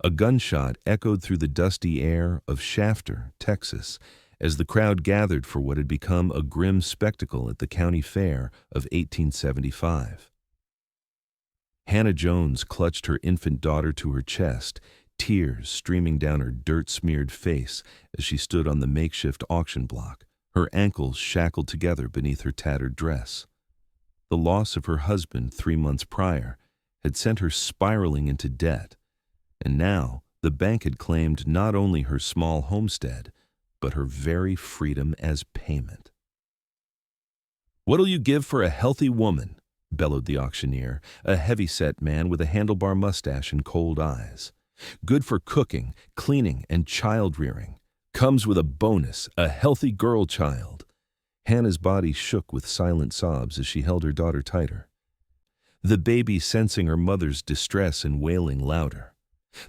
A gunshot echoed through the dusty air of Shafter, Texas, as the crowd gathered for what had become a grim spectacle at the county fair of 1875. Hannah Jones clutched her infant daughter to her chest, tears streaming down her dirt-smeared face as she stood on the makeshift auction block, her ankles shackled together beneath her tattered dress. The loss of her husband 3 months prior had sent her spiraling into debt, and now the bank had claimed not only her small homestead, but her very freedom as payment. "What'll you give for a healthy woman?" bellowed the auctioneer, a heavy-set man with a handlebar mustache and cold eyes. "Good for cooking, cleaning, and child-rearing. Comes with a bonus, a healthy girl child." Hannah's body shook with silent sobs as she held her daughter tighter, the baby sensing her mother's distress and wailing louder.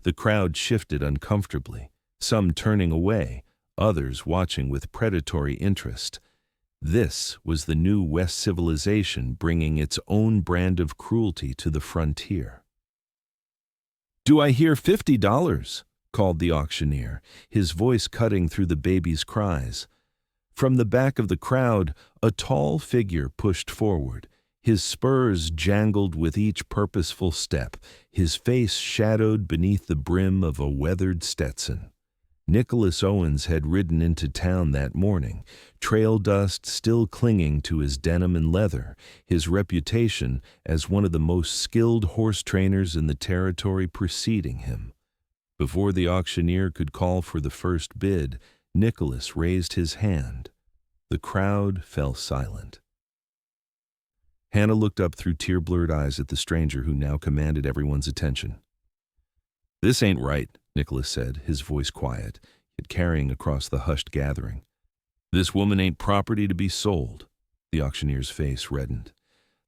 The crowd shifted uncomfortably, some turning away, others watching with predatory interest. This was the new West civilization bringing its own brand of cruelty to the frontier. "Do I hear $50? Called the auctioneer, his voice cutting through the baby's cries. From the back of the crowd, a tall figure pushed forward. His spurs jangled with each purposeful step, his face shadowed beneath the brim of a weathered Stetson. Nicholas Owens had ridden into town that morning, trail dust still clinging to his denim and leather, his reputation as one of the most skilled horse trainers in the territory preceding him. Before the auctioneer could call for the first bid, Nicholas raised his hand. The crowd fell silent. Hannah looked up through tear-blurred eyes at the stranger who now commanded everyone's attention. "This ain't right," Nicholas said, his voice quiet, yet carrying across the hushed gathering. "This woman ain't property to be sold." The auctioneer's face reddened.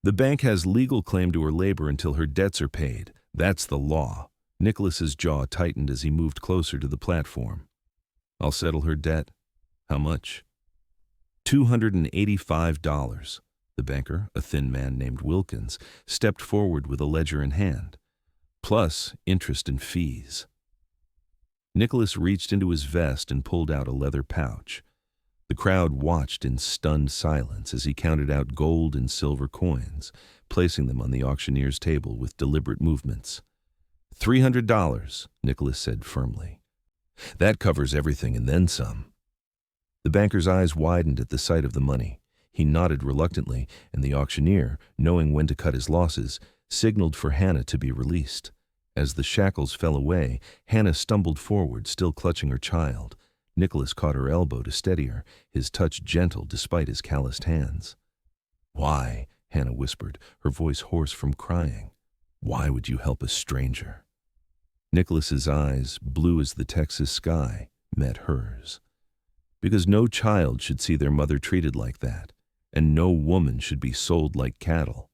"The bank has legal claim to her labor until her debts are paid. That's the law." Nicholas's jaw tightened as he moved closer to the platform. "I'll settle her debt." "How much?" $285. The banker, a thin man named Wilkins, stepped forward with a ledger in hand. "Plus interest and fees." Nicholas reached into his vest and pulled out a leather pouch. The crowd watched in stunned silence as he counted out gold and silver coins, placing them on the auctioneer's table with deliberate movements. $300, Nicholas said firmly. "That covers everything and then some." The banker's eyes widened at the sight of the money. He nodded reluctantly, and the auctioneer, knowing when to cut his losses, signaled for Hannah to be released. As the shackles fell away, Hannah stumbled forward, still clutching her child. Nicholas caught her elbow to steady her, his touch gentle despite his calloused hands. "Why?" Hannah whispered, her voice hoarse from crying. "Why would you help a stranger?" Nicholas's eyes, blue as the Texas sky, met hers. "Because no child should see their mother treated like that, and no woman should be sold like cattle."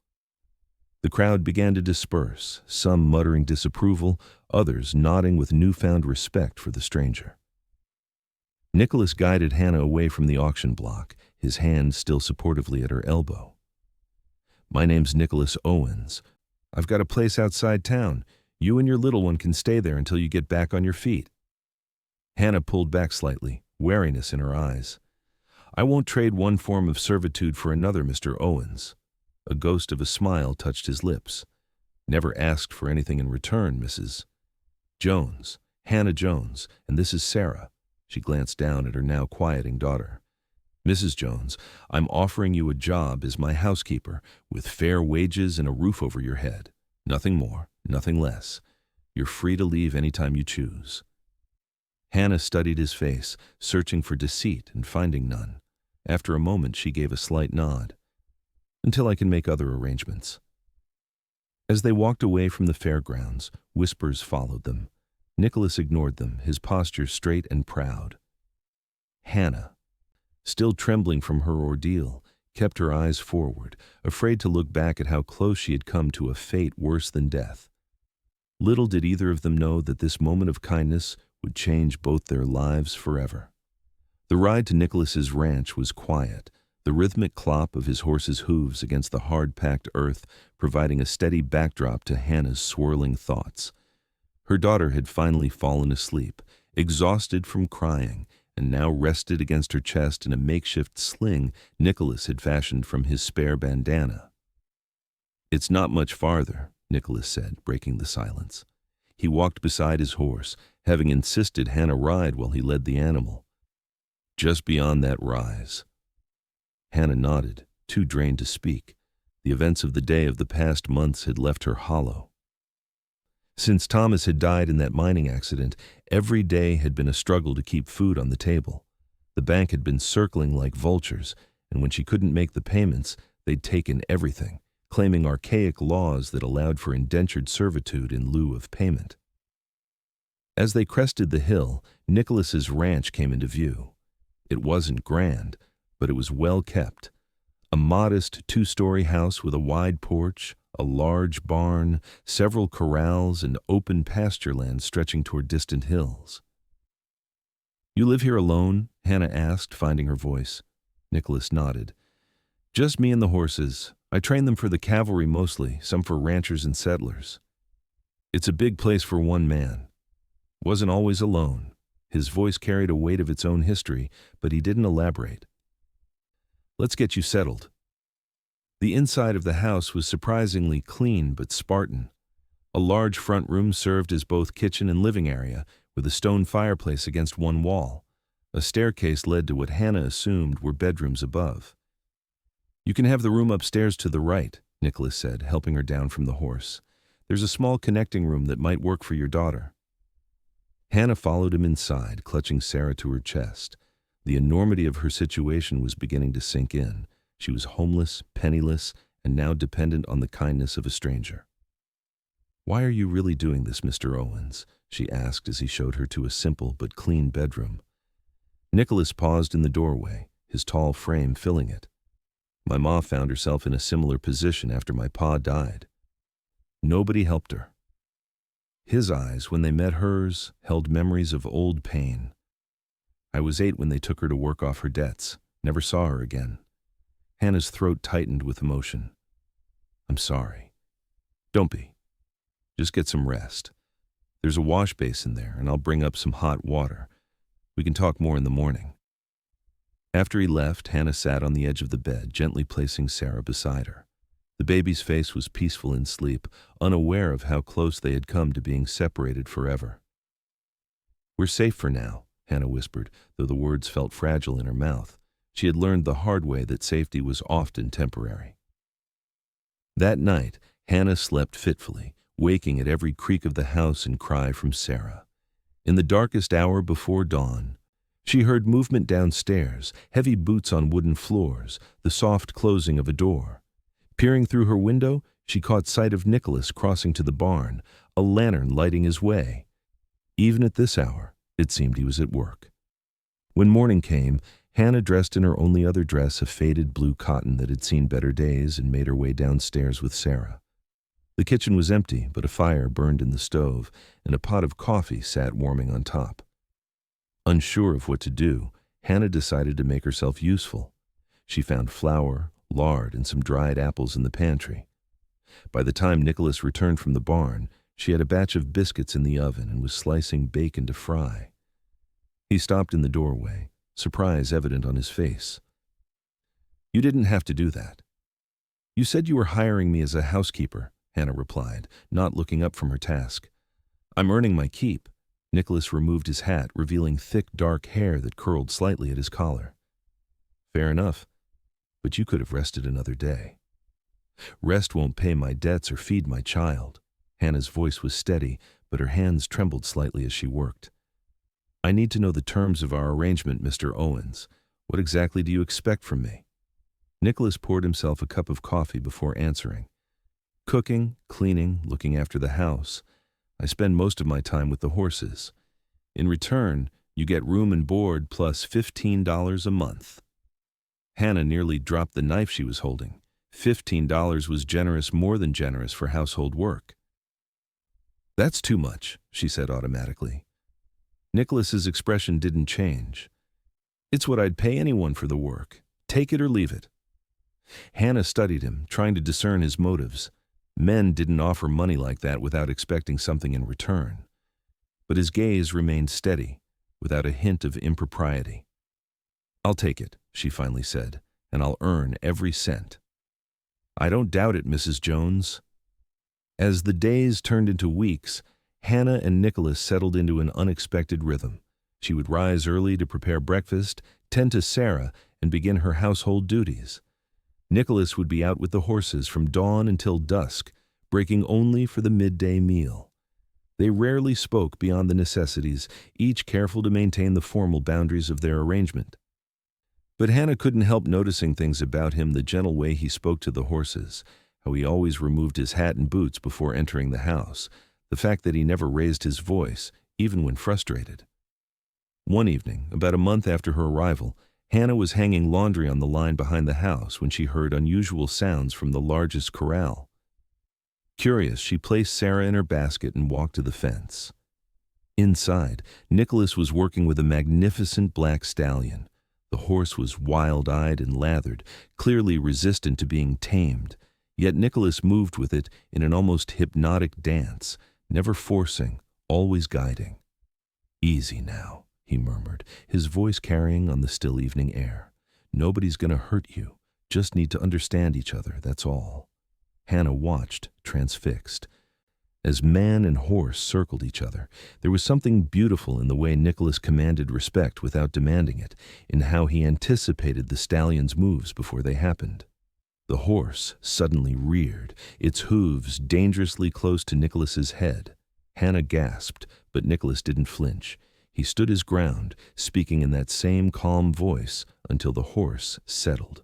The crowd began to disperse, some muttering disapproval, others nodding with newfound respect for the stranger. Nicholas guided Hannah away from the auction block, his hand still supportively at her elbow. "My name's Nicholas Owens. I've got a place outside town. You and your little one can stay there until you get back on your feet." Hannah pulled back slightly, wariness in her eyes. "I won't trade one form of servitude for another, Mr. Owens." A ghost of a smile touched his lips. "Never asked for anything in return, Mrs. Jones, Hannah Jones, and this is Sarah." She glanced down at her now quieting daughter. "Mrs. Jones, I'm offering you a job as my housekeeper, with fair wages and a roof over your head. Nothing more, nothing less. You're free to leave anytime you choose." Hannah studied his face, searching for deceit and finding none. After a moment, she gave a slight nod. "Until I can make other arrangements." As they walked away from the fairgrounds, whispers followed them. Nicholas ignored them, his posture straight and proud. Hannah, still trembling from her ordeal, kept her eyes forward, afraid to look back at how close she had come to a fate worse than death. Little did either of them know that this moment of kindness would change both their lives forever. The ride to Nicholas's ranch was quiet, the rhythmic clop of his horse's hooves against the hard-packed earth providing a steady backdrop to Hannah's swirling thoughts. Her daughter had finally fallen asleep, exhausted from crying, and now rested against her chest in a makeshift sling Nicholas had fashioned from his spare bandana. "It's not much farther," Nicholas said, breaking the silence. He walked beside his horse, having insisted Hannah ride while he led the animal. "Just beyond that rise." Hannah nodded, too drained to speak. The events of the day of the past months had left her hollow. Since Thomas had died in that mining accident, every day had been a struggle to keep food on the table. The bank had been circling like vultures, and when she couldn't make the payments, they'd taken everything, claiming archaic laws that allowed for indentured servitude in lieu of payment. As they crested the hill, Nicholas's ranch came into view. It wasn't grand, but it was well kept. A modest two-story house with a wide porch, a large barn, several corrals, and open pasture land stretching toward distant hills. "You live here alone?" Hannah asked, finding her voice. Nicholas nodded. "Just me and the horses. I train them for the cavalry mostly, some for ranchers and settlers. It's a big place for one man. Wasn't always alone." His voice carried a weight of its own history, but he didn't elaborate. "Let's get you settled." The inside of the house was surprisingly clean but Spartan. A large front room served as both kitchen and living area, with a stone fireplace against one wall. A staircase led to what Hannah assumed were bedrooms above. "You can have the room upstairs to the right," Nicholas said, helping her down from the horse. "There's a small connecting room that might work for your daughter." Hannah followed him inside, clutching Sarah to her chest. The enormity of her situation was beginning to sink in. She was homeless, penniless, and now dependent on the kindness of a stranger. "Why are you really doing this, Mr. Owens?" she asked as he showed her to a simple but clean bedroom. Nicholas paused in the doorway, his tall frame filling it. "My ma found herself in a similar position after my pa died. Nobody helped her." His eyes, when they met hers, held memories of old pain. "I was 8 when they took her to work off her debts. Never saw her again." Hannah's throat tightened with emotion. "I'm sorry." "Don't be. Just get some rest. There's a wash basin there, and I'll bring up some hot water. We can talk more in the morning." After he left, Hannah sat on the edge of the bed, gently placing Sarah beside her. The baby's face was peaceful in sleep, unaware of how close they had come to being separated forever. "We're safe for now," Hannah whispered, though the words felt fragile in her mouth. She had learned the hard way that safety was often temporary. That night, Hannah slept fitfully, waking at every creak of the house and cry from Sarah. In the darkest hour before dawn, she heard movement downstairs, heavy boots on wooden floors, the soft closing of a door. Peering through her window, she caught sight of Nicholas crossing to the barn, a lantern lighting his way. Even at this hour, it seemed he was at work. When morning came, Hannah, dressed in her only other dress of faded blue cotton that had seen better days, and made her way downstairs with Sarah. The kitchen was empty, but a fire burned in the stove, and a pot of coffee sat warming on top. Unsure of what to do, Hannah decided to make herself useful. She found flour, lard, and some dried apples in the pantry. By the time Nicholas returned from the barn, she had a batch of biscuits in the oven and was slicing bacon to fry. He stopped in the doorway, surprise evident on his face. "You didn't have to do that." "You said you were hiring me as a housekeeper," Hannah replied, not looking up from her task. "I'm earning my keep." Nicholas removed his hat, revealing thick, dark hair that curled slightly at his collar. "Fair enough, but you could have rested another day." "Rest won't pay my debts or feed my child." Hannah's voice was steady, but her hands trembled slightly as she worked. "I need to know the terms of our arrangement, Mr. Owens. What exactly do you expect from me?" Nicholas poured himself a cup of coffee before answering. "Cooking, cleaning, looking after the house. I spend most of my time with the horses. In return, you get room and board plus $15 a month." Hannah nearly dropped the knife she was holding. $15 was generous, more than generous for household work. "That's too much," she said automatically. Nicholas's expression didn't change. "It's what I'd pay anyone for the work. Take it or leave it." Hannah studied him, trying to discern his motives. Men didn't offer money like that without expecting something in return. but his gaze remained steady, without a hint of impropriety. "I'll take it," she finally said, "and I'll earn every cent." "I don't doubt it, Mrs. Jones." As the days turned into weeks, Hannah and Nicholas settled into an unexpected rhythm. She would rise early to prepare breakfast, tend to Sarah, and begin her household duties. Nicholas would be out with the horses from dawn until dusk, breaking only for the midday meal. They rarely spoke beyond the necessities, each careful to maintain the formal boundaries of their arrangement. But Hannah couldn't help noticing things about him: the gentle way he spoke to the horses, how he always removed his hat and boots before entering the house, the fact that he never raised his voice, even when frustrated. One evening, about a month after her arrival, Hannah was hanging laundry on the line behind the house when she heard unusual sounds from the largest corral. Curious, she placed Sarah in her basket and walked to the fence. Inside, Nicholas was working with a magnificent black stallion. The horse was wild-eyed and lathered, clearly resistant to being tamed, yet Nicholas moved with it in an almost hypnotic dance, never forcing, always guiding. "Easy now," he murmured, his voice carrying on the still evening air. "Nobody's going to hurt you. Just need to understand each other, that's all." Hannah watched, transfixed. As man and horse circled each other, there was something beautiful in the way Nicholas commanded respect without demanding it, in how he anticipated the stallion's moves before they happened. The horse suddenly reared, its hooves dangerously close to Nicholas's head. Hannah gasped, but Nicholas didn't flinch. He stood his ground, speaking in that same calm voice until the horse settled.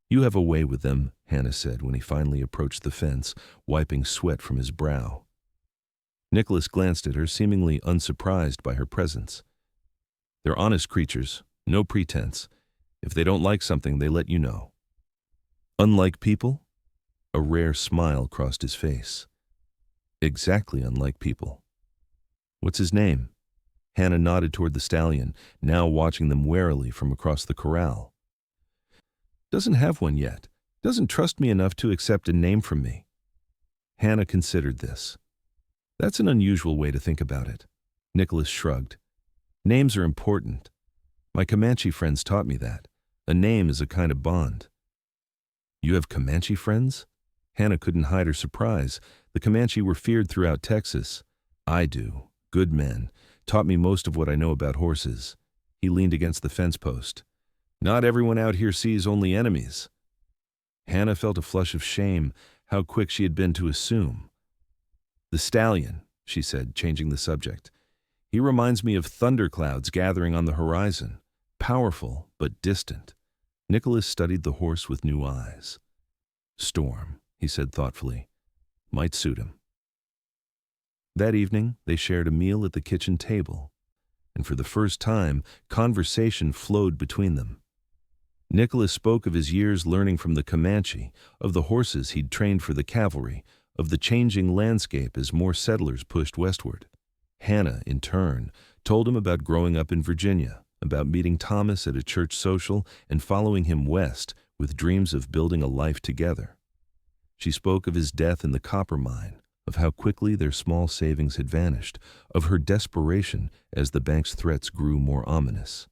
"You have a way with them," Hannah said when he finally approached the fence, wiping sweat from his brow. Nicholas glanced at her, seemingly unsurprised by her presence. "They're honest creatures, no pretense. If they don't like something, they let you know." "Unlike people?" A rare smile crossed his face. "Exactly unlike people." "What's his name?" Hannah nodded toward the stallion, now watching them warily from across the corral. "Doesn't have one yet. Doesn't trust me enough to accept a name from me." Hannah considered this. "That's an unusual way to think about it." Nicholas shrugged. "Names are important. My Comanche friends taught me that. A name is a kind of bond." "You have Comanche friends?" Hannah couldn't hide her surprise. The Comanche were feared throughout Texas. "I do. Good men. Taught me most of what I know about horses." He leaned against the fence post. "Not everyone out here sees only enemies." Hannah felt a flush of shame, how quick she had been to assume. "The stallion," she said, changing the subject. "He reminds me of thunderclouds gathering on the horizon. Powerful, but distant." Nicholas studied the horse with new eyes. "Storm," he said thoughtfully. "Might suit him." That evening, they shared a meal at the kitchen table, and for the first time, conversation flowed between them. Nicholas spoke of his years learning from the Comanche, of the horses he'd trained for the cavalry, of the changing landscape as more settlers pushed westward. Hannah, in turn, told him about growing up in Virginia, about meeting Thomas at a church social and following him west with dreams of building a life together. She spoke of his death in the copper mine, of how quickly their small savings had vanished, of her desperation as the bank's threats grew more ominous.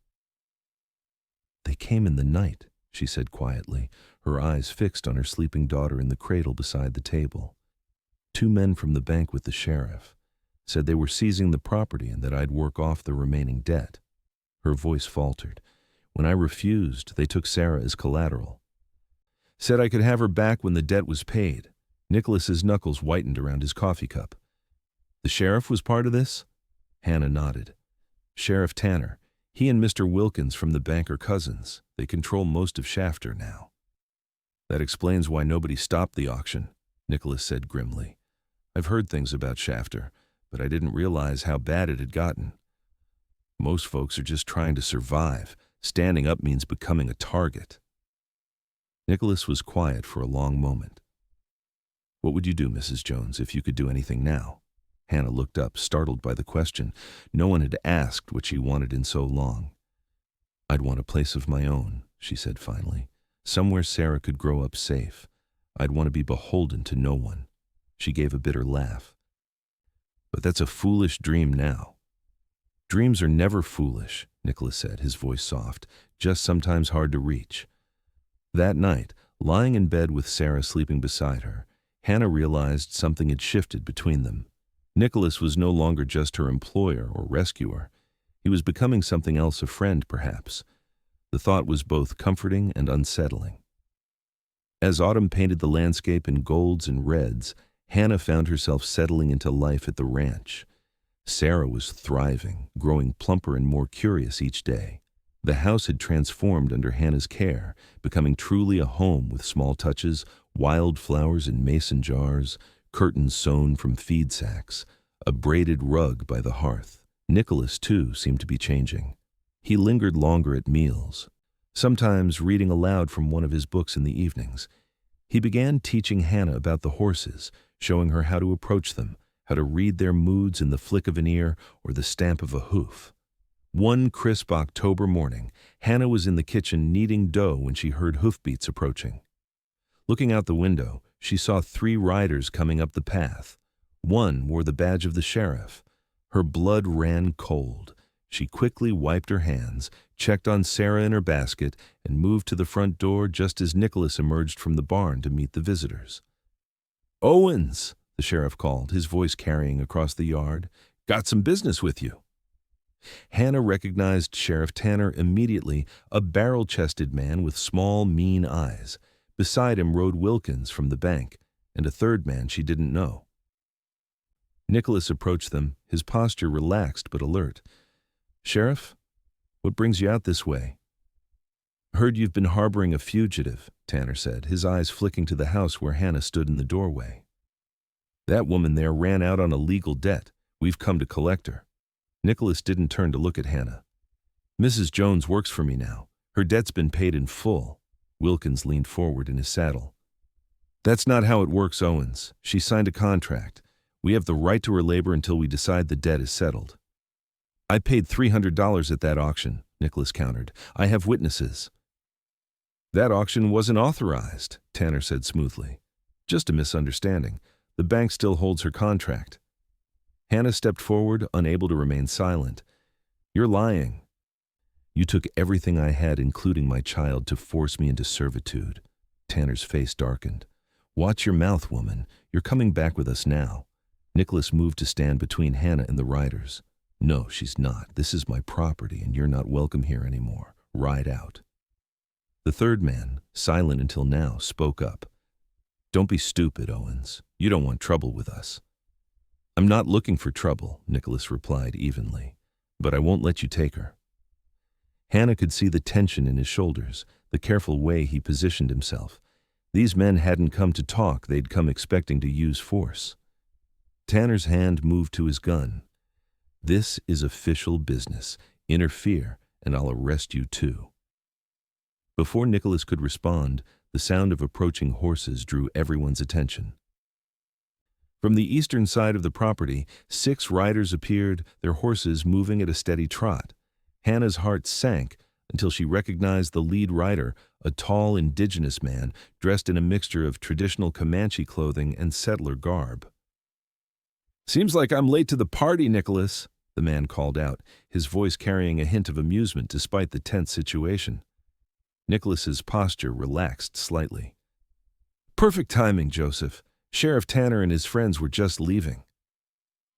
"They came in the night," she said quietly, her eyes fixed on her sleeping daughter in the cradle beside the table. "Two men from the bank with the sheriff. Said they were seizing the property and that I'd work off the remaining debt." Her voice faltered. "When I refused, they took Sarah as collateral. Said I could have her back when the debt was paid." Nicholas's knuckles whitened around his coffee cup. "The sheriff was part of this?" Hannah nodded. "Sheriff Tanner. He and Mr. Wilkins from the bank are cousins. They control most of Shafter now." "That explains why nobody stopped the auction," Nicholas said grimly. "I've heard things about Shafter, but I didn't realize how bad it had gotten. Most folks are just trying to survive. Standing up means becoming a target." Nicholas was quiet for a long moment. "What would you do, Mrs. Jones, if you could do anything now?" Hannah looked up, startled by the question. No one had asked what she wanted in so long. "I'd want a place of my own," she said finally. "Somewhere Sarah could grow up safe. I'd want to be beholden to no one." She gave a bitter laugh. But that's a foolish dream now. Dreams are never foolish, Nicholas said, his voice soft, just sometimes hard to reach. That night, lying in bed with Sarah sleeping beside her, Hannah realized something had shifted between them. Nicholas was no longer just her employer or rescuer. He was becoming something else, a friend, perhaps. The thought was both comforting and unsettling. As autumn painted the landscape in golds and reds, Hannah found herself settling into life at the ranch. Sarah was thriving, growing plumper and more curious each day. The house had transformed under Hannah's care, becoming truly a home with small touches, wild flowers in mason jars, curtains sewn from feed sacks, a braided rug by the hearth. Nicholas, too, seemed to be changing. He lingered longer at meals, sometimes reading aloud from one of his books in the evenings. He began teaching Hannah about the horses, showing her how to approach them, how to read their moods in the flick of an ear or the stamp of a hoof. One crisp October morning, Hannah was in the kitchen kneading dough when she heard hoofbeats approaching. Looking out the window, she saw 3 riders coming up the path. One wore the badge of the sheriff. Her blood ran cold. She quickly wiped her hands, checked on Sarah in her basket, and moved to the front door just as Nicholas emerged from the barn to meet the visitors. "Owens," the sheriff called, his voice carrying across the yard. "Got some business with you." Hannah recognized Sheriff Tanner immediately, a barrel-chested man with small, mean eyes. Beside him rode Wilkins from the bank, and a third man she didn't know. Nicholas approached them, his posture relaxed but alert. "Sheriff, what brings you out this way?" "Heard you've been harboring a fugitive," Tanner said, his eyes flicking to the house where Hannah stood in the doorway. "That woman there ran out on a legal debt. We've come to collect her." Nicholas didn't turn to look at Hannah. "Mrs. Jones works for me now. Her debt's been paid in full." Wilkins leaned forward in his saddle. "That's not how it works, Owens. She signed a contract. We have the right to her labor until we decide the debt is settled." "I paid $300 at that auction," Nicholas countered. "I have witnesses." "That auction wasn't authorized," Tanner said smoothly. "Just a misunderstanding. The bank still holds her contract." Hannah stepped forward, unable to remain silent. "You're lying." "You took everything I had, including my child, to force me into servitude." Tanner's face darkened. "Watch your mouth, woman. You're coming back with us now." Nicholas moved to stand between Hannah and the riders. "No, she's not. This is my property, and you're not welcome here anymore. Ride out." The third man, silent until now, spoke up. "Don't be stupid, Owens. You don't want trouble with us." "I'm not looking for trouble," Nicholas replied evenly, "but I won't let you take her." Hannah could see the tension in his shoulders, the careful way he positioned himself. These men hadn't come to talk, they'd come expecting to use force. Tanner's hand moved to his gun. "This is official business. Interfere, and I'll arrest you too." Before Nicholas could respond, the sound of approaching horses drew everyone's attention. From the eastern side of the property, 6 riders appeared, their horses moving at a steady trot. Hannah's heart sank until she recognized the lead rider, a tall indigenous man dressed in a mixture of traditional Comanche clothing and settler garb. "Seems like I'm late to the party, Nicholas," the man called out, his voice carrying a hint of amusement despite the tense situation. Nicholas's posture relaxed slightly. "Perfect timing, Joseph. Sheriff Tanner and his friends were just leaving."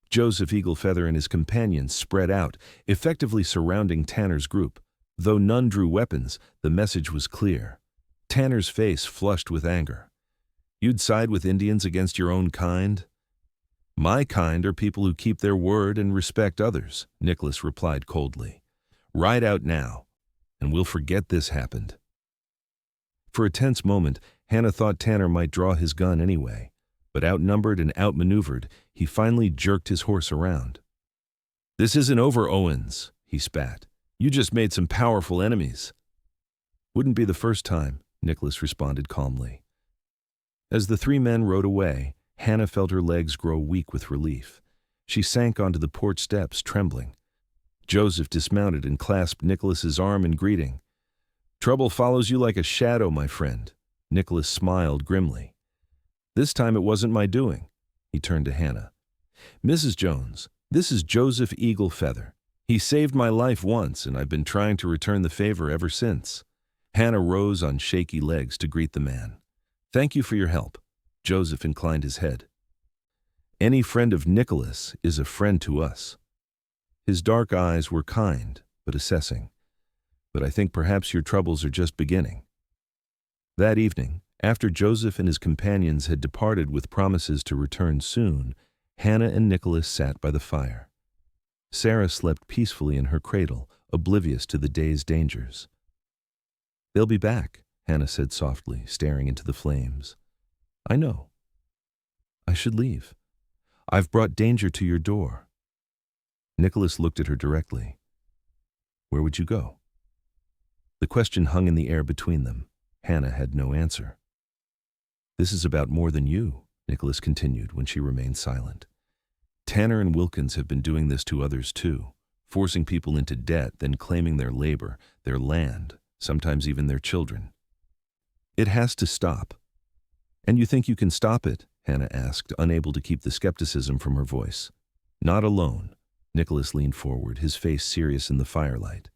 Joseph Eaglefeather and his companions spread out, effectively surrounding Tanner's group. Though none drew weapons, the message was clear. Tanner's face flushed with anger. "You'd side with Indians against your own kind?" "My kind are people who keep their word and respect others," Nicholas replied coldly. "Ride out now, and we'll forget this happened." For a tense moment, Hannah thought Tanner might draw his gun anyway. But outnumbered and outmaneuvered, he finally jerked his horse around. "This isn't over, Owens," he spat. "You just made some powerful enemies." "Wouldn't be the first time," Nicholas responded calmly. As the 3 men rode away, Hannah felt her legs grow weak with relief. She sank onto the porch steps, trembling. Joseph dismounted and clasped Nicholas's arm in greeting. "Trouble follows you like a shadow, my friend." Nicholas smiled grimly. "This time it wasn't my doing." He turned to Hannah. "Mrs. Jones, this is Joseph Eagle Feather. He saved my life once, and I've been trying to return the favor ever since." Hannah rose on shaky legs to greet the man. "Thank you for your help." Joseph inclined his head. "Any friend of Nicholas is a friend to us." His dark eyes were kind, but assessing. "But I think perhaps your troubles are just beginning." That evening, after Joseph and his companions had departed with promises to return soon, Hannah and Nicholas sat by the fire. Sarah slept peacefully in her cradle, oblivious to the day's dangers. "They'll be back," Hannah said softly, staring into the flames. "I know. I should leave. I've brought danger to your door." Nicholas looked at her directly. "Where would you go?" The question hung in the air between them. Hannah had no answer. "This is about more than you," Nicholas continued when she remained silent. "Tanner and Wilkins have been doing this to others too, forcing people into debt, then claiming their labor, their land, sometimes even their children. It has to stop." "And you think you can stop it?" Hannah asked, unable to keep the skepticism from her voice. "Not alone." Nicholas leaned forward, his face serious in the firelight.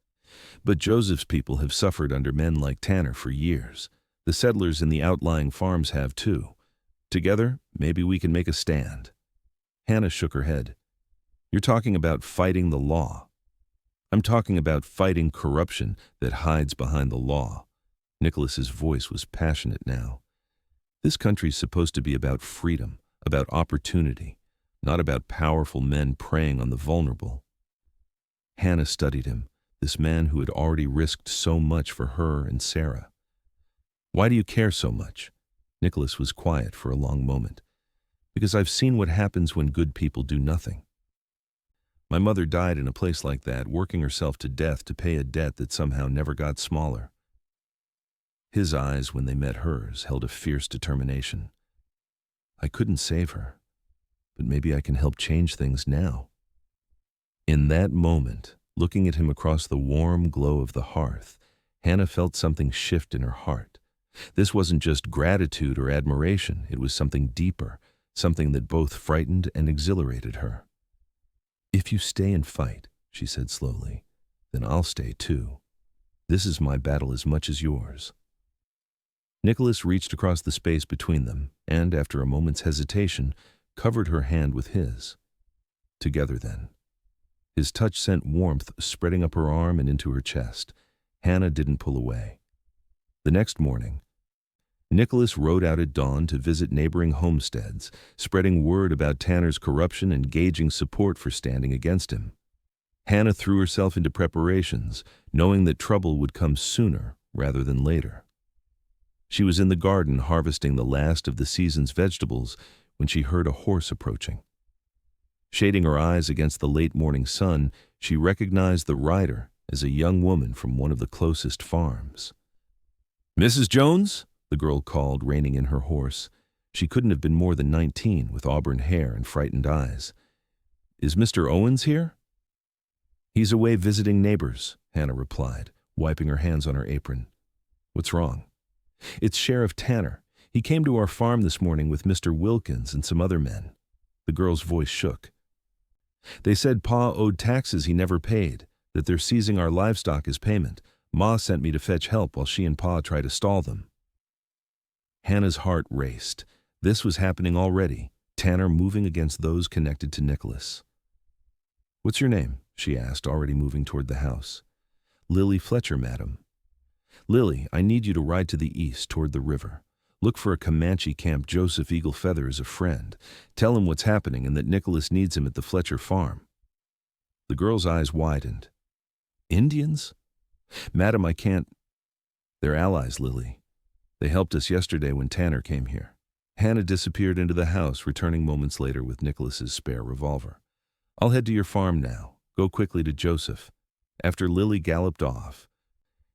"But Joseph's people have suffered under men like Tanner for years. The settlers in the outlying farms have too. Together, maybe we can make a stand." Hannah shook her head. "You're talking about fighting the law." "I'm talking about fighting corruption that hides behind the law." Nicholas's voice was passionate now. "This country's supposed to be about freedom, about opportunity, not about powerful men preying on the vulnerable." Hannah studied him, this man who had already risked so much for her and Sarah. "Why do you care so much?" Nicholas was quiet for a long moment. "Because I've seen what happens when good people do nothing. My mother died in a place like that, working herself to death to pay a debt that somehow never got smaller." His eyes, when they met hers, held a fierce determination. "I couldn't save her, but maybe I can help change things now." In that moment, looking at him across the warm glow of the hearth, Hannah felt something shift in her heart. This wasn't just gratitude or admiration, it was something deeper, something that both frightened and exhilarated her. "If you stay and fight," she said slowly, "then I'll stay too. This is my battle as much as yours." Nicholas reached across the space between them and, after a moment's hesitation, covered her hand with his. Together then. His touch sent warmth spreading up her arm and into her chest. Hannah didn't pull away. The next morning, Nicholas rode out at dawn to visit neighboring homesteads, spreading word about Tanner's corruption and gauging support for standing against him. Hannah threw herself into preparations, knowing that trouble would come sooner rather than later. She was in the garden harvesting the last of the season's vegetables when she heard a horse approaching. Shading her eyes against the late morning sun, she recognized the rider as a young woman from one of the closest farms. "Mrs. Jones?" the girl called, reining in her horse. She couldn't have been more than 19, with auburn hair and frightened eyes. "Is Mr. Owens here?" "He's away visiting neighbors," Hannah replied, wiping her hands on her apron. "What's wrong?" "It's Sheriff Tanner. He came to our farm this morning with Mr. Wilkins and some other men." The girl's voice shook. "They said Pa owed taxes he never paid, that they're seizing our livestock as payment. Ma sent me to fetch help while she and Pa try to stall them." Hannah's heart raced. This was happening already, Tanner moving against those connected to Nicholas. "What's your name?" she asked, already moving toward the house. "Lily Fletcher, madam." "Lily, I need you to ride to the east toward the river. Look for a Comanche camp. Joseph Eagle Feather is a friend. Tell him what's happening and that Nicholas needs him at the Fletcher farm." The girl's eyes widened. "Indians?" "Madam, I can't." "They're allies, Lily. They helped us yesterday when Tanner came here." Hannah disappeared into the house, returning moments later with Nicholas's spare revolver. "I'll head to your farm now. Go quickly to Joseph." After Lily galloped off,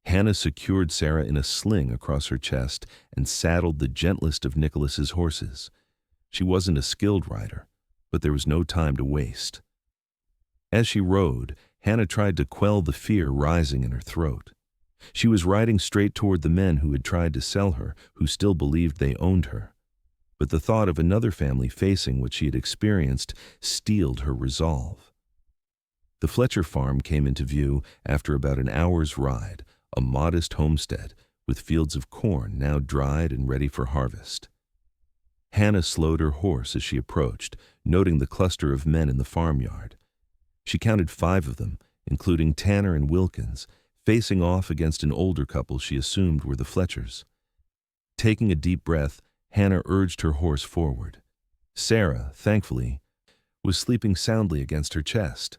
Hannah secured Sarah in a sling across her chest and saddled the gentlest of Nicholas's horses. She wasn't a skilled rider, but there was no time to waste. As she rode, Hannah tried to quell the fear rising in her throat. She was riding straight toward the men who had tried to sell her, who still believed they owned her. but the thought of another family facing what she had experienced steeled her resolve. The Fletcher farm came into view after about an hour's ride, a modest homestead with fields of corn now dried and ready for harvest. Hannah slowed her horse as she approached, noting the cluster of men in the farmyard. She counted 5 of them, including Tanner and Wilkins, facing off against an older couple she assumed were the Fletchers. Taking a deep breath, Hannah urged her horse forward. Sarah, thankfully, was sleeping soundly against her chest.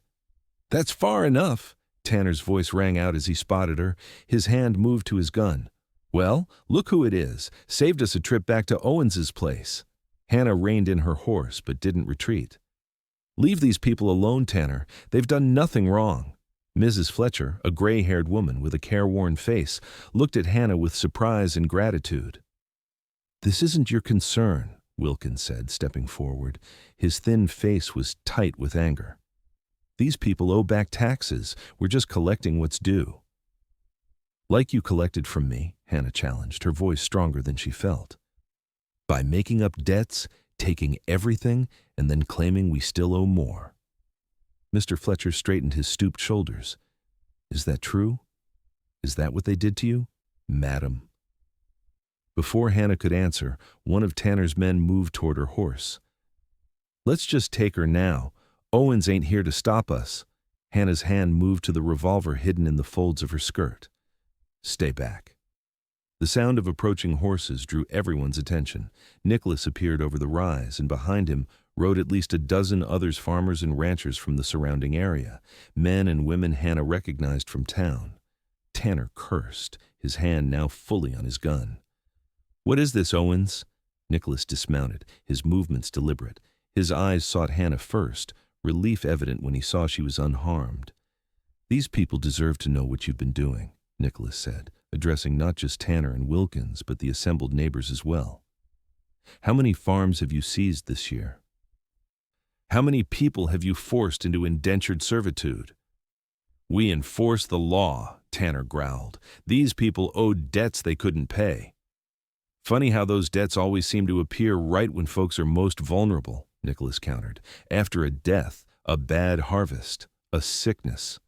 "That's far enough," Tanner's voice rang out as he spotted her. His hand moved to his gun. "Well, look who it is. Saved us a trip back to Owens's place." Hannah reined in her horse but didn't retreat. "Leave these people alone, Tanner. They've done nothing wrong." Mrs. Fletcher, a gray-haired woman with a careworn face, looked at Hannah with surprise and gratitude. "This isn't your concern," Wilkins said, stepping forward. His thin face was tight with anger. "These people owe back taxes. We're just collecting what's due." "Like you collected from me," Hannah challenged, her voice stronger than she felt. "By making up debts, taking everything, and then claiming we still owe more." Mr. Fletcher straightened his stooped shoulders. "Is that true? Is that what they did to you, madam?" Before Hannah could answer, one of Tanner's men moved toward her horse. "Let's just take her now. Owens ain't here to stop us." Hannah's hand moved to the revolver hidden in the folds of her skirt. "Stay back." The sound of approaching horses drew everyone's attention. Nicholas appeared over the rise, and behind him rode at least a dozen others, farmers and ranchers from the surrounding area, men and women Hannah recognized from town. Tanner cursed, his hand now fully on his gun. "What is this, Owens?" Nicholas dismounted, his movements deliberate. His eyes sought Hannah first, relief evident when he saw she was unharmed. "These people deserve to know what you've been doing," Nicholas said, addressing not just Tanner and Wilkins, but the assembled neighbors as well. "How many farms have you seized this year? How many people have you forced into indentured servitude?" "We enforce the law," Tanner growled. "These people owed debts they couldn't pay." "Funny how those debts always seem to appear right when folks are most vulnerable," Nicholas countered. "After a death, a bad harvest, a sickness."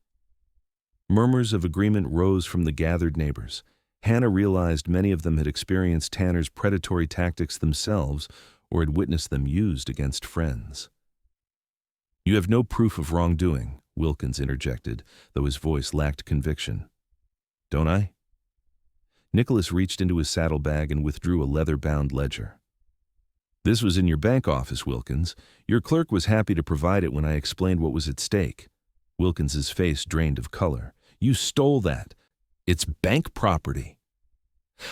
Murmurs of agreement rose from the gathered neighbors. Hannah realized many of them had experienced Tanner's predatory tactics themselves or had witnessed them used against friends. "You have no proof of wrongdoing," Wilkins interjected, though his voice lacked conviction. "Don't I?" Nicholas reached into his saddlebag and withdrew a leather-bound ledger. "This was in your bank office, Wilkins. Your clerk was happy to provide it when I explained what was at stake." Wilkins's face drained of color. "You stole that. It's bank property."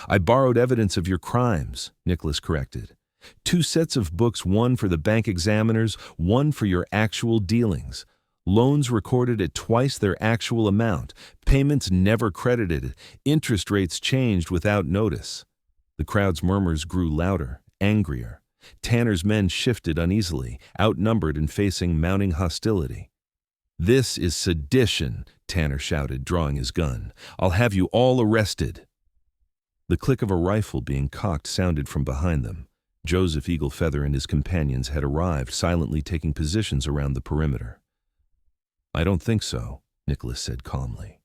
"I borrowed evidence of your crimes," Nicholas corrected. 2 sets of books, one for the bank examiners, one for your actual dealings. Loans recorded at twice their actual amount. Payments never credited. Interest rates changed without notice." The crowd's murmurs grew louder, angrier. Tanner's men shifted uneasily, outnumbered and facing mounting hostility. "This is sedition," Tanner shouted, drawing his gun. "I'll have you all arrested." The click of a rifle being cocked sounded from behind them. Joseph Eaglefeather and his companions had arrived, silently taking positions around the perimeter. "I don't think so," Nicholas said calmly.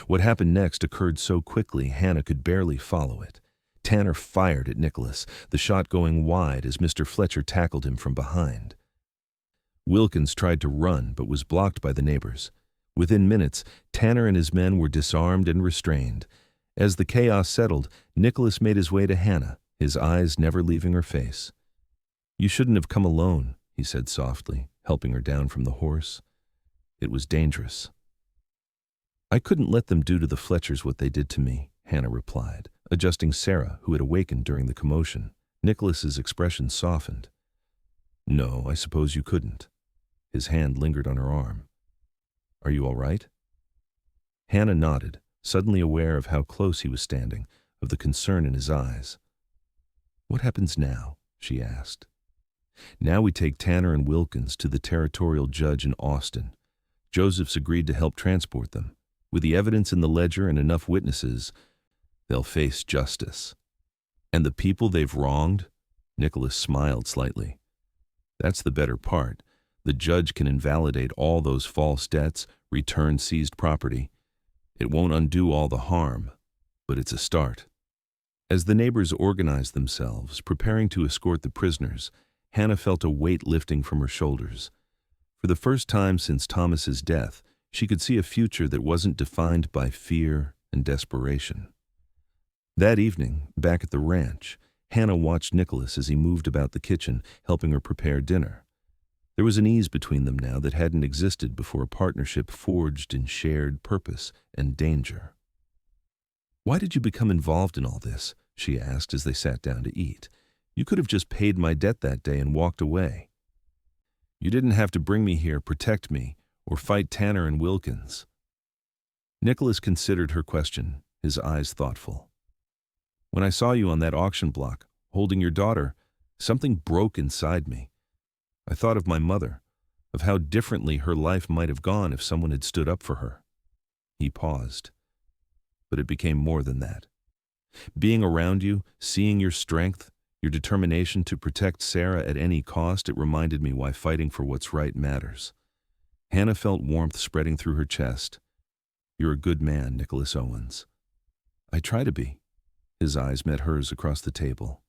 What happened next occurred so quickly Hannah could barely follow it. Tanner fired at Nicholas, the shot going wide as Mr. Fletcher tackled him from behind. Wilkins tried to run but was blocked by the neighbors. Within minutes, Tanner and his men were disarmed and restrained. As the chaos settled, Nicholas made his way to Hannah, his eyes never leaving her face. "You shouldn't have come alone," he said softly, helping her down from the horse. "It was dangerous." "I couldn't let them do to the Fletchers what they did to me," Hannah replied, adjusting Sarah, who had awakened during the commotion. Nicholas's expression softened. "No, I suppose you couldn't." His hand lingered on her arm. "Are you all right?" Hannah nodded, suddenly aware of how close he was standing, of the concern in his eyes. "What happens now?" she asked. "Now we take Tanner and Wilkins to the territorial judge in Austin. Joseph's agreed to help transport them. With the evidence in the ledger and enough witnesses, they'll face justice. And the people they've wronged, Nicholas smiled slightly. That's the better part. The judge can invalidate all those false debts, return seized property. It won't undo all the harm, but it's a start. As the neighbors organized themselves, preparing to escort the prisoners, Hannah felt a weight lifting from her shoulders. For the first time since Thomas's death, she could see a future that wasn't defined by fear and desperation. That evening, back at the ranch, Hannah watched Nicholas as he moved about the kitchen, helping her prepare dinner. There was an ease between them now that hadn't existed before a partnership forged in shared purpose and danger. "Why did you become involved in all this?" she asked as they sat down to eat. "You could have just paid my debt that day and walked away. You didn't have to bring me here, protect me, or fight Tanner and Wilkins." Nicholas considered her question, his eyes thoughtful. "When I saw you on that auction block, holding your daughter, something broke inside me. I thought of my mother, of how differently her life might have gone if someone had stood up for her." He paused. "But it became more than that. Being around you, seeing your strength, your determination to protect Sarah at any cost, it reminded me why fighting for what's right matters." Hannah felt warmth spreading through her chest. "You're a good man, Nicholas Owens." "I try to be." His eyes met hers across the table.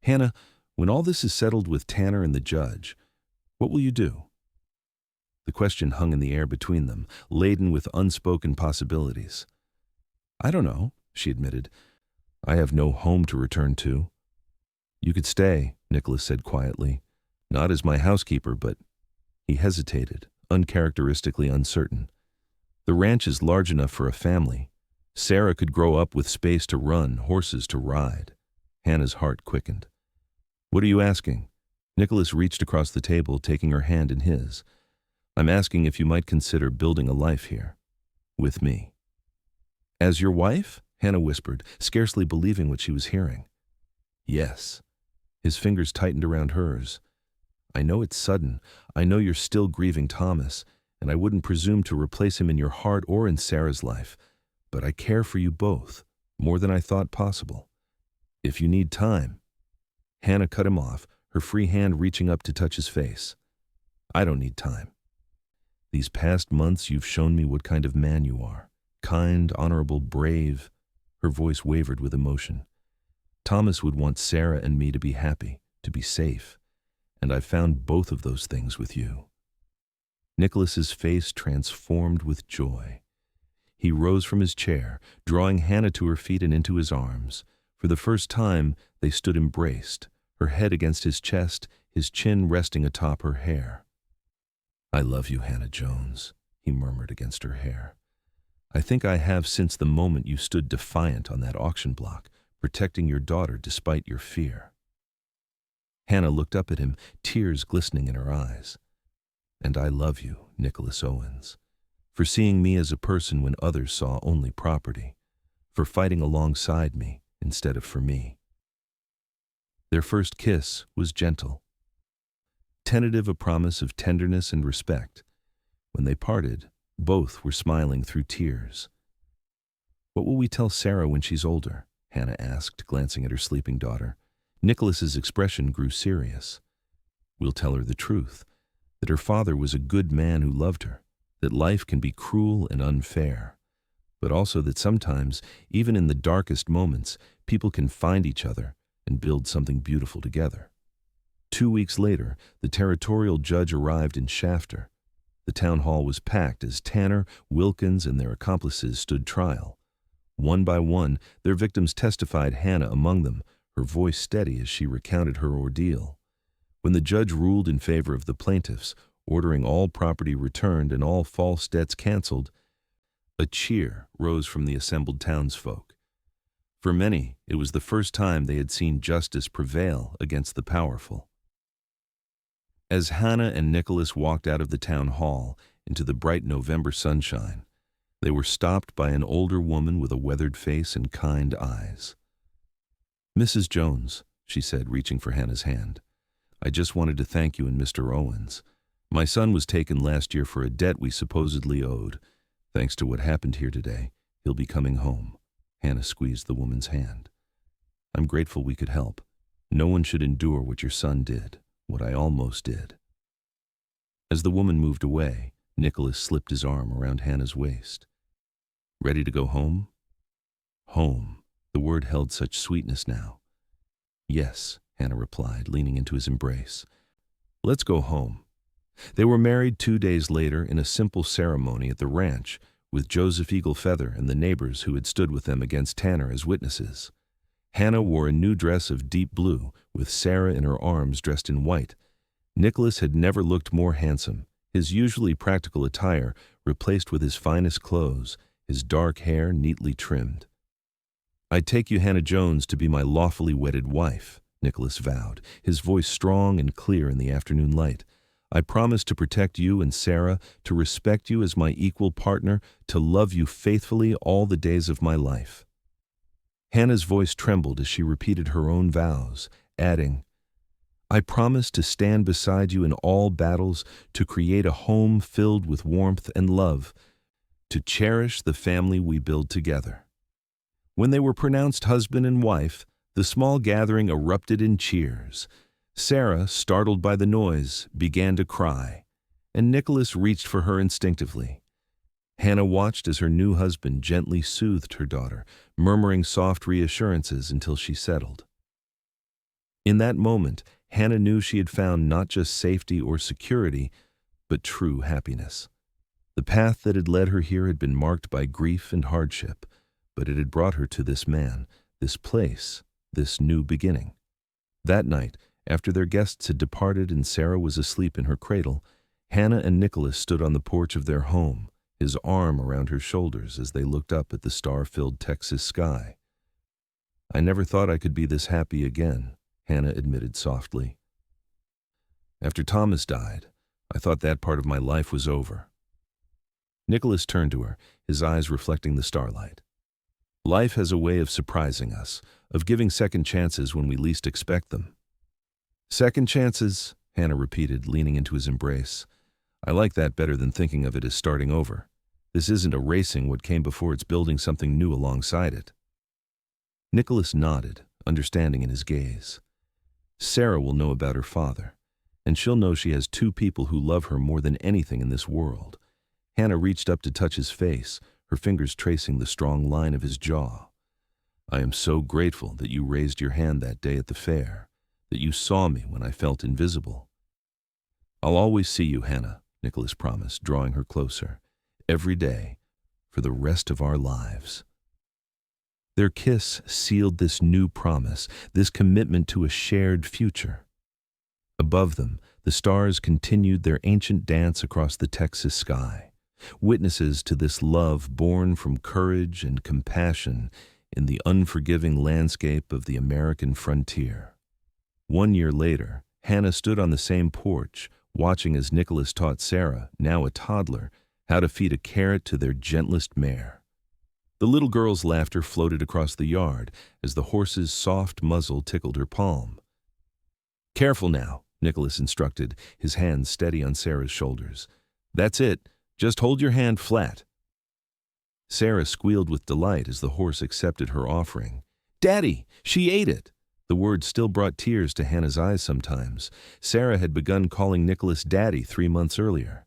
"Hannah, when all this is settled with Tanner and the judge, what will you do?" The question hung in the air between them, laden with unspoken possibilities. "I don't know," she admitted. "I have no home to return to." "You could stay," Nicholas said quietly. "Not as my housekeeper, but—" He hesitated, uncharacteristically uncertain. "The ranch is large enough for a family. Sarah could grow up with space to run, horses to ride." Hannah's heart quickened. "What are you asking?" Nicholas reached across the table, taking her hand in his. "I'm asking if you might consider building a life here. With me." "As your wife?" Hannah whispered, scarcely believing what she was hearing. "Yes." His fingers tightened around hers. "I know it's sudden. I know you're still grieving Thomas, and I wouldn't presume to replace him in your heart or in Sarah's life. But I care for you both, more than I thought possible. If you need time—" Hannah cut him off, her free hand reaching up to touch his face. "I don't need time. These past months you've shown me what kind of man you are. Kind, honorable, brave." Her voice wavered with emotion. "Thomas would want Sarah and me to be happy, to be safe. And I've found both of those things with you." Nicholas's face transformed with joy. He rose from his chair, drawing Hannah to her feet and into his arms. For the first time, they stood embraced, her head against his chest, his chin resting atop her hair. "I love you, Hannah Jones," he murmured against her hair. "I think I have since the moment you stood defiant on that auction block, protecting your daughter despite your fear." Hannah looked up at him, tears glistening in her eyes. "And I love you, Nicholas Owens, for seeing me as a person when others saw only property, for fighting alongside me instead of for me." Their first kiss was gentle, tentative, a promise of tenderness and respect. When they parted, both were smiling through tears. "What will we tell Sarah when she's older?" Hannah asked, glancing at her sleeping daughter. Nicholas's expression grew serious. "We'll tell her the truth, that her father was a good man who loved her, that life can be cruel and unfair, but also that sometimes, even in the darkest moments, people can find each other and build something beautiful together." 2 weeks later, the territorial judge arrived in Shafter. The town hall was packed as Tanner, Wilkins, and their accomplices stood trial. One by one, their victims testified, Hannah among them, her voice steady as she recounted her ordeal. When the judge ruled in favor of the plaintiffs, ordering all property returned and all false debts canceled, a cheer rose from the assembled townsfolk. For many, it was the first time they had seen justice prevail against the powerful. As Hannah and Nicholas walked out of the town hall into the bright November sunshine, they were stopped by an older woman with a weathered face and kind eyes. "Mrs. Jones," she said, reaching for Hannah's hand, "I just wanted to thank you and Mr. Owens. My son was taken last year for a debt we supposedly owed. Thanks to what happened here today, he'll be coming home." Hannah squeezed the woman's hand. "I'm grateful we could help." No one should endure what your son did, what I almost did." As the woman moved away, Nicholas slipped his arm around Hannah's waist. "Ready to go home?" Home. The word held such sweetness now. "Yes," Hannah replied, leaning into his embrace. "Let's go home." They were married 2 days later in a simple ceremony at the ranch, with Joseph Eagle Feather and the neighbors who had stood with them against Tanner as witnesses. Hannah wore a new dress of deep blue, with Sarah in her arms dressed in white. Nicholas had never looked more handsome, his usually practical attire replaced with his finest clothes, his dark hair neatly trimmed. "I take you, Hannah Jones, to be my lawfully wedded wife," Nicholas vowed, his voice strong and clear in the afternoon light. "I promise to protect you and Sarah, to respect you as my equal partner, to love you faithfully all the days of my life." Hannah's voice trembled as she repeated her own vows, adding, "I promise to stand beside you in all battles, to create a home filled with warmth and love, to cherish the family we build together." When they were pronounced husband and wife, the small gathering erupted in cheers. Sarah, startled by the noise, began to cry, and Nicholas reached for her instinctively. Hannah watched as her new husband gently soothed her daughter, murmuring soft reassurances until she settled. In that moment, Hannah knew she had found not just safety or security, but true happiness. The path that had led her here had been marked by grief and hardship, but it had brought her to this man, this place, this new beginning. That night, after their guests had departed and Sarah was asleep in her cradle, Hannah and Nicholas stood on the porch of their home, his arm around her shoulders as they looked up at the star-filled Texas sky. "I never thought I could be this happy again," Hannah admitted softly. "After Thomas died, I thought that part of my life was over." Nicholas turned to her, his eyes reflecting the starlight. "Life has a way of surprising us, of giving second chances when we least expect them." "Second chances," Hannah repeated, leaning into his embrace. "I like that better than thinking of it as starting over. This isn't erasing what came before, it's building something new alongside it." Nicholas nodded, understanding in his gaze. "Sarah will know about her father, and she'll know she has 2 people who love her more than anything in this world." Hannah reached up to touch his face, her fingers tracing the strong line of his jaw. "I am so grateful that you raised your hand that day at the fair, that you saw me when I felt invisible." "I'll always see you, Hannah," Nicholas promised, drawing her closer. "Every day, for the rest of our lives." Their kiss sealed this new promise, this commitment to a shared future. Above them, the stars continued their ancient dance across the Texas sky, witnesses to this love born from courage and compassion in the unforgiving landscape of the American frontier. 1 year later, Hannah stood on the same porch, watching as Nicholas taught Sarah, now a toddler, how to feed a carrot to their gentlest mare. The little girl's laughter floated across the yard as the horse's soft muzzle tickled her palm. "Careful now," Nicholas instructed, his hands steady on Sarah's shoulders. "That's it. Just hold your hand flat." Sarah squealed with delight as the horse accepted her offering. "Daddy, she ate it!" The word still brought tears to Hannah's eyes sometimes. Sarah had begun calling Nicholas Daddy 3 months earlier,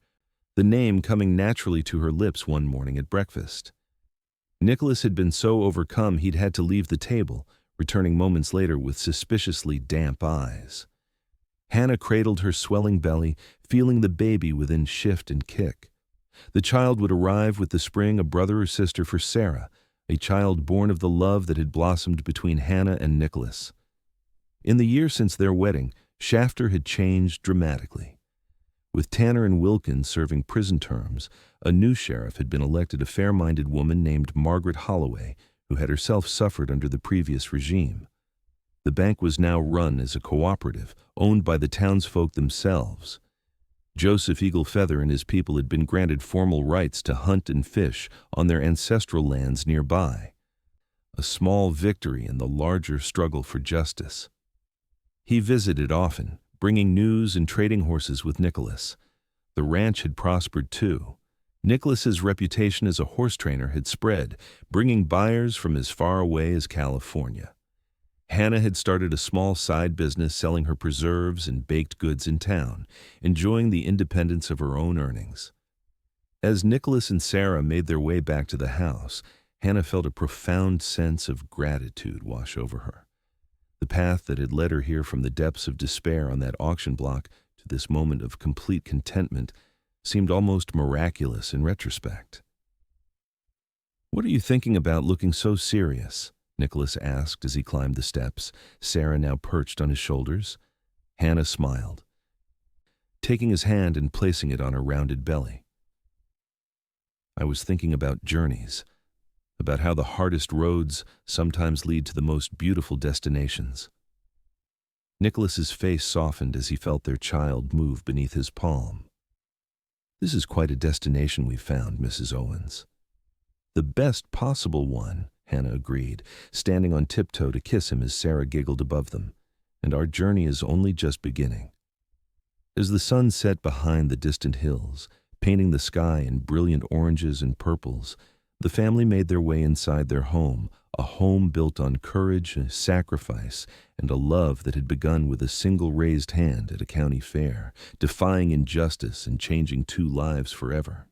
the name coming naturally to her lips one morning at breakfast. Nicholas had been so overcome he'd had to leave the table, returning moments later with suspiciously damp eyes. Hannah cradled her swelling belly, feeling the baby within shift and kick. The child would arrive with the spring, a brother or sister for Sarah, a child born of the love that had blossomed between Hannah and Nicholas. In the year since their wedding, Shafter had changed dramatically. With Tanner and Wilkins serving prison terms, a new sheriff had been elected, a fair-minded woman named Margaret Holloway, who had herself suffered under the previous regime. The bank was now run as a cooperative, owned by the townsfolk themselves. Joseph Eagle Feather and his people had been granted formal rights to hunt and fish on their ancestral lands nearby, a small victory in the larger struggle for justice. He visited often, bringing news and trading horses with Nicholas. The ranch had prospered too. Nicholas's reputation as a horse trainer had spread, bringing buyers from as far away as California. Hannah had started a small side business selling her preserves and baked goods in town, enjoying the independence of her own earnings. As Nicholas and Sarah made their way back to the house, Hannah felt a profound sense of gratitude wash over her. The path that had led her here from the depths of despair on that auction block to this moment of complete contentment seemed almost miraculous in retrospect. "What are you thinking about looking so serious?" Nicholas asked as he climbed the steps, Sarah now perched on his shoulders. Hannah smiled, taking his hand and placing it on her rounded belly. "I was thinking about journeys, about how the hardest roads sometimes lead to the most beautiful destinations." Nicholas's face softened as he felt their child move beneath his palm. "This is quite a destination we've found, Mrs. Owens." "The best possible one," Hannah agreed, standing on tiptoe to kiss him as Sarah giggled above them. "And our journey is only just beginning." As the sun set behind the distant hills, painting the sky in brilliant oranges and purples, the family made their way inside their home, a home built on courage, sacrifice, and a love that had begun with a single raised hand at a county fair, defying injustice and changing two lives forever.